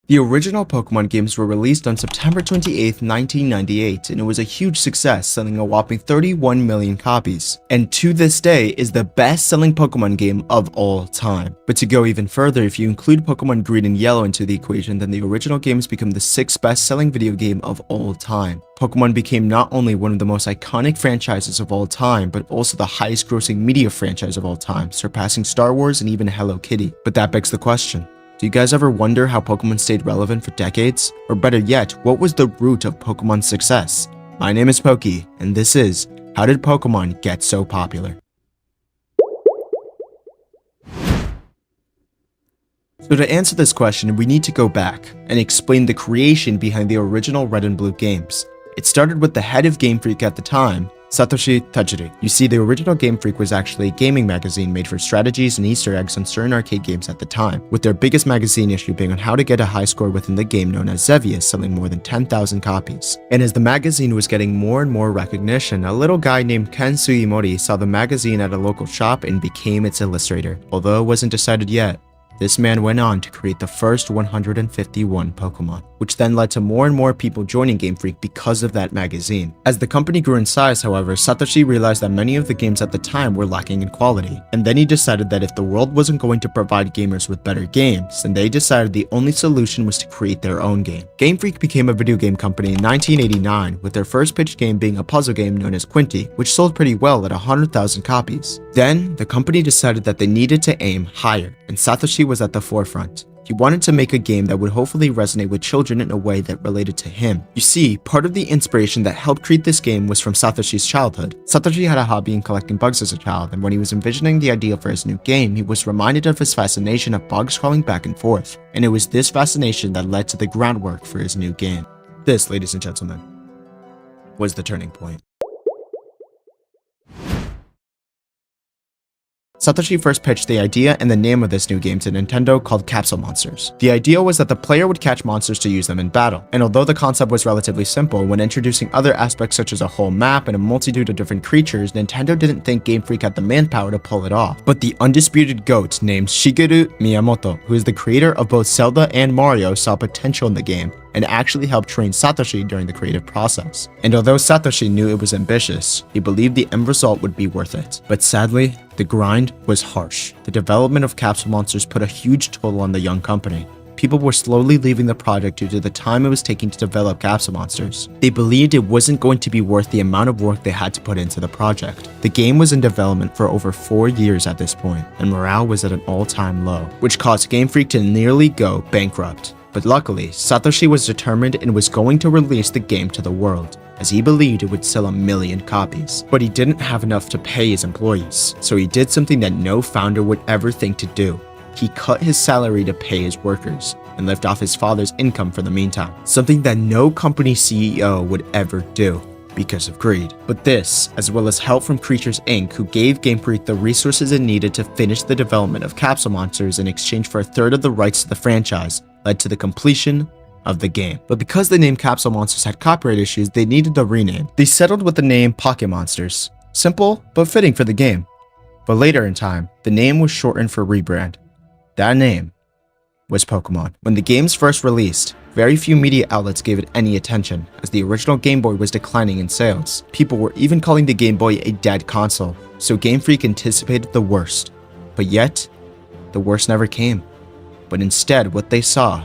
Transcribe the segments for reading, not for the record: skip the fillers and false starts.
The original Pokemon games were released on September 28, 1998, and it was a huge success, selling a whopping 31 million copies, and to this day is the best-selling Pokemon game of all time. But to go even further, if you include Pokemon Green and Yellow into the equation, then the original games become the 6th best-selling video game of all time. Pokemon became not only one of the most iconic franchises of all time, but also the highest-grossing media franchise of all time, surpassing Star Wars and even Hello Kitty. But that begs the question. Do you guys ever wonder how Pokemon stayed relevant for decades? Or better yet, what was the root of Pokemon's success? My name is Pokey, and this is How Did Pokemon Get So Popular? So to answer this question, we need to go back and explain the creation behind the original Red and Blue games. It started with the head of Game Freak at the time, Satoshi Tajiri. You see, the original Game Freak was actually a gaming magazine made for strategies and Easter eggs on certain arcade games at the time, with their biggest magazine issue being on how to get a high score within the game known as Xevious, selling more than 10,000 copies. And as the magazine was getting more and more recognition, a little guy named Ken Sugimori saw the magazine at a local shop and became its illustrator. Although it wasn't decided yet, this man went on to create the first 151 Pokemon, which then led to more and more people joining Game Freak because of that magazine. As the company grew in size, however, Satoshi realized that many of the games at the time were lacking in quality, and then he decided that if the world wasn't going to provide gamers with better games, then they decided the only solution was to create their own game. Game Freak became a video game company in 1989, with their first pitched game being a puzzle game known as Quinty, which sold pretty well at 100,000 copies. Then, the company decided that they needed to aim higher, and Satoshi was at the forefront. He wanted to make a game that would hopefully resonate with children in a way that related to him. You see, part of the inspiration that helped create this game was from Satoshi's childhood. Satoshi had a hobby in collecting bugs as a child, and when he was envisioning the idea for his new game, he was reminded of his fascination of bugs crawling back and forth. And it was this fascination that led to the groundwork for his new game. This, ladies and gentlemen, was the turning point. Satoshi first pitched the idea and the name of this new game to Nintendo called Capsule Monsters. The idea was that the player would catch monsters to use them in battle, and although the concept was relatively simple, when introducing other aspects such as a whole map and a multitude of different creatures, Nintendo didn't think Game Freak had the manpower to pull it off. But the undisputed GOAT named Shigeru Miyamoto, who is the creator of both Zelda and Mario, saw potential in the game and actually helped train Satoshi during the creative process. And although Satoshi knew it was ambitious, he believed the end result would be worth it. But sadly, the grind was harsh. The development of Capsule Monsters put a huge toll on the young company. People were slowly leaving the project due to the time it was taking to develop Capsule Monsters. They believed it wasn't going to be worth the amount of work they had to put into the project. The game was in development for over 4 years at this point, and morale was at an all-time low, which caused Game Freak to nearly go bankrupt. But luckily, Satoshi was determined and was going to release the game to the world, as he believed it would sell 1 million copies. But he didn't have enough to pay his employees, so he did something that no founder would ever think to do. He cut his salary to pay his workers, and lived off his father's income for the meantime, something that no company CEO would ever do, because of greed. But this, as well as help from Creatures Inc., who gave Game Freak the resources it needed to finish the development of Capsule Monsters in exchange for 1/3 of the rights to the franchise, led to the completion of the game. But because the name Capsule Monsters had copyright issues, they needed a rename. They settled with the name Pokémonsters. Simple, but fitting for the game. But later in time, the name was shortened for rebrand. That name was Pokémon. When the games first released, very few media outlets gave it any attention, as the original Game Boy was declining in sales. People were even calling the Game Boy a dead console, so Game Freak anticipated the worst. But yet, the worst never came. But instead, what they saw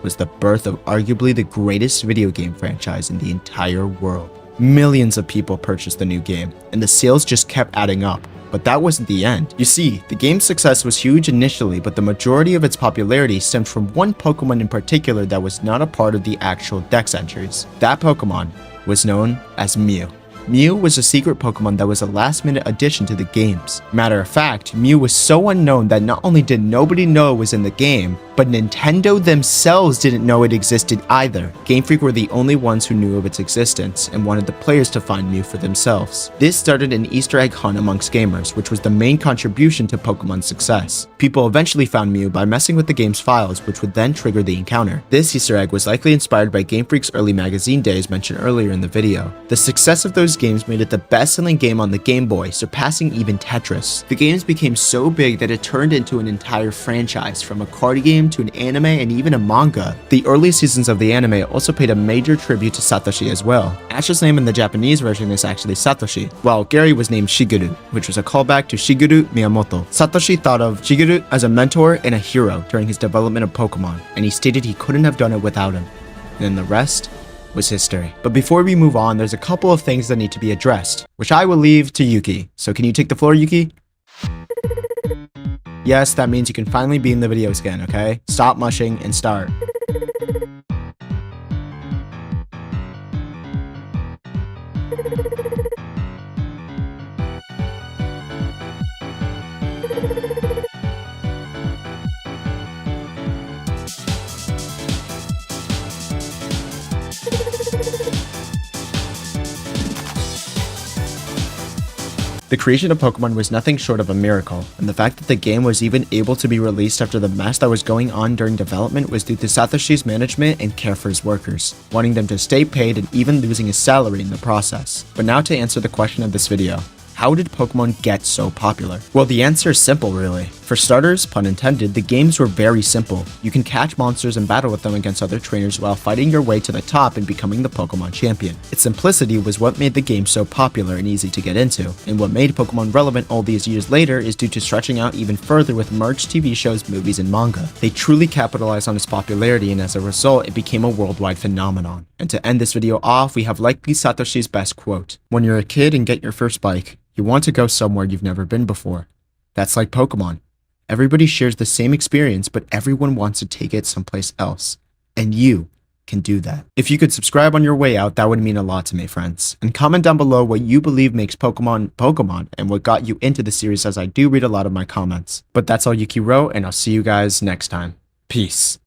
was the birth of arguably the greatest video game franchise in the entire world. Millions of people purchased the new game, and the sales just kept adding up. But that wasn't the end. You see, the game's success was huge initially, but the majority of its popularity stemmed from one Pokemon in particular that was not a part of the actual Dex entries. That Pokemon was known as Mew. Mew was a secret Pokemon that was a last-minute addition to the games. Matter of fact, Mew was so unknown that not only did nobody know it was in the game, but Nintendo themselves didn't know it existed either. Game Freak were the only ones who knew of its existence and wanted the players to find Mew for themselves. This started an Easter egg hunt amongst gamers, which was the main contribution to Pokemon's success. People eventually found Mew by messing with the game's files, which would then trigger the encounter. This Easter egg was likely inspired by Game Freak's early magazine days mentioned earlier in the video. The success of those games made it the best-selling game on the Game Boy, surpassing even Tetris. The games became so big that it turned into an entire franchise, from a card game to an anime and even a manga. The early seasons of the anime also paid a major tribute to Satoshi as well. Ash's name in the Japanese version is actually Satoshi, while Gary was named Shigeru, which was a callback to Shigeru Miyamoto. Satoshi thought of Shigeru as a mentor and a hero during his development of Pokemon, and he stated he couldn't have done it without him. And then the rest was history. But before we move on, there's a couple of things that need to be addressed, which I will leave to Yuki. So can you take the floor, Yuki? Yes, that means you can finally be in the videos again, okay? Stop mushing and start. The creation of Pokemon was nothing short of a miracle, and the fact that the game was even able to be released after the mess that was going on during development was due to Satoshi's management and care for his workers, wanting them to stay paid and even losing his salary in the process. But now to answer the question of this video. How did Pokemon get so popular? Well, the answer is simple, really. For starters, pun intended, the games were very simple. You can catch monsters and battle with them against other trainers while fighting your way to the top and becoming the Pokemon champion. Its simplicity was what made the game so popular and easy to get into, and what made Pokemon relevant all these years later is due to stretching out even further with merged TV shows, movies, and manga. They truly capitalized on its popularity, and as a result, it became a worldwide phenomenon. And to end this video off, we have likely Satoshi's best quote. "When you're a kid and get your first bike, you want to go somewhere you've never been before. That's like Pokemon. Everybody shares the same experience, but everyone wants to take it someplace else. And you can do that." If you could subscribe on your way out, that would mean a lot to me, friends. And comment down below what you believe makes Pokemon Pokemon and what got you into the series, as I do read a lot of my comments. But that's all Yuki wrote, and I'll see you guys next time. Peace.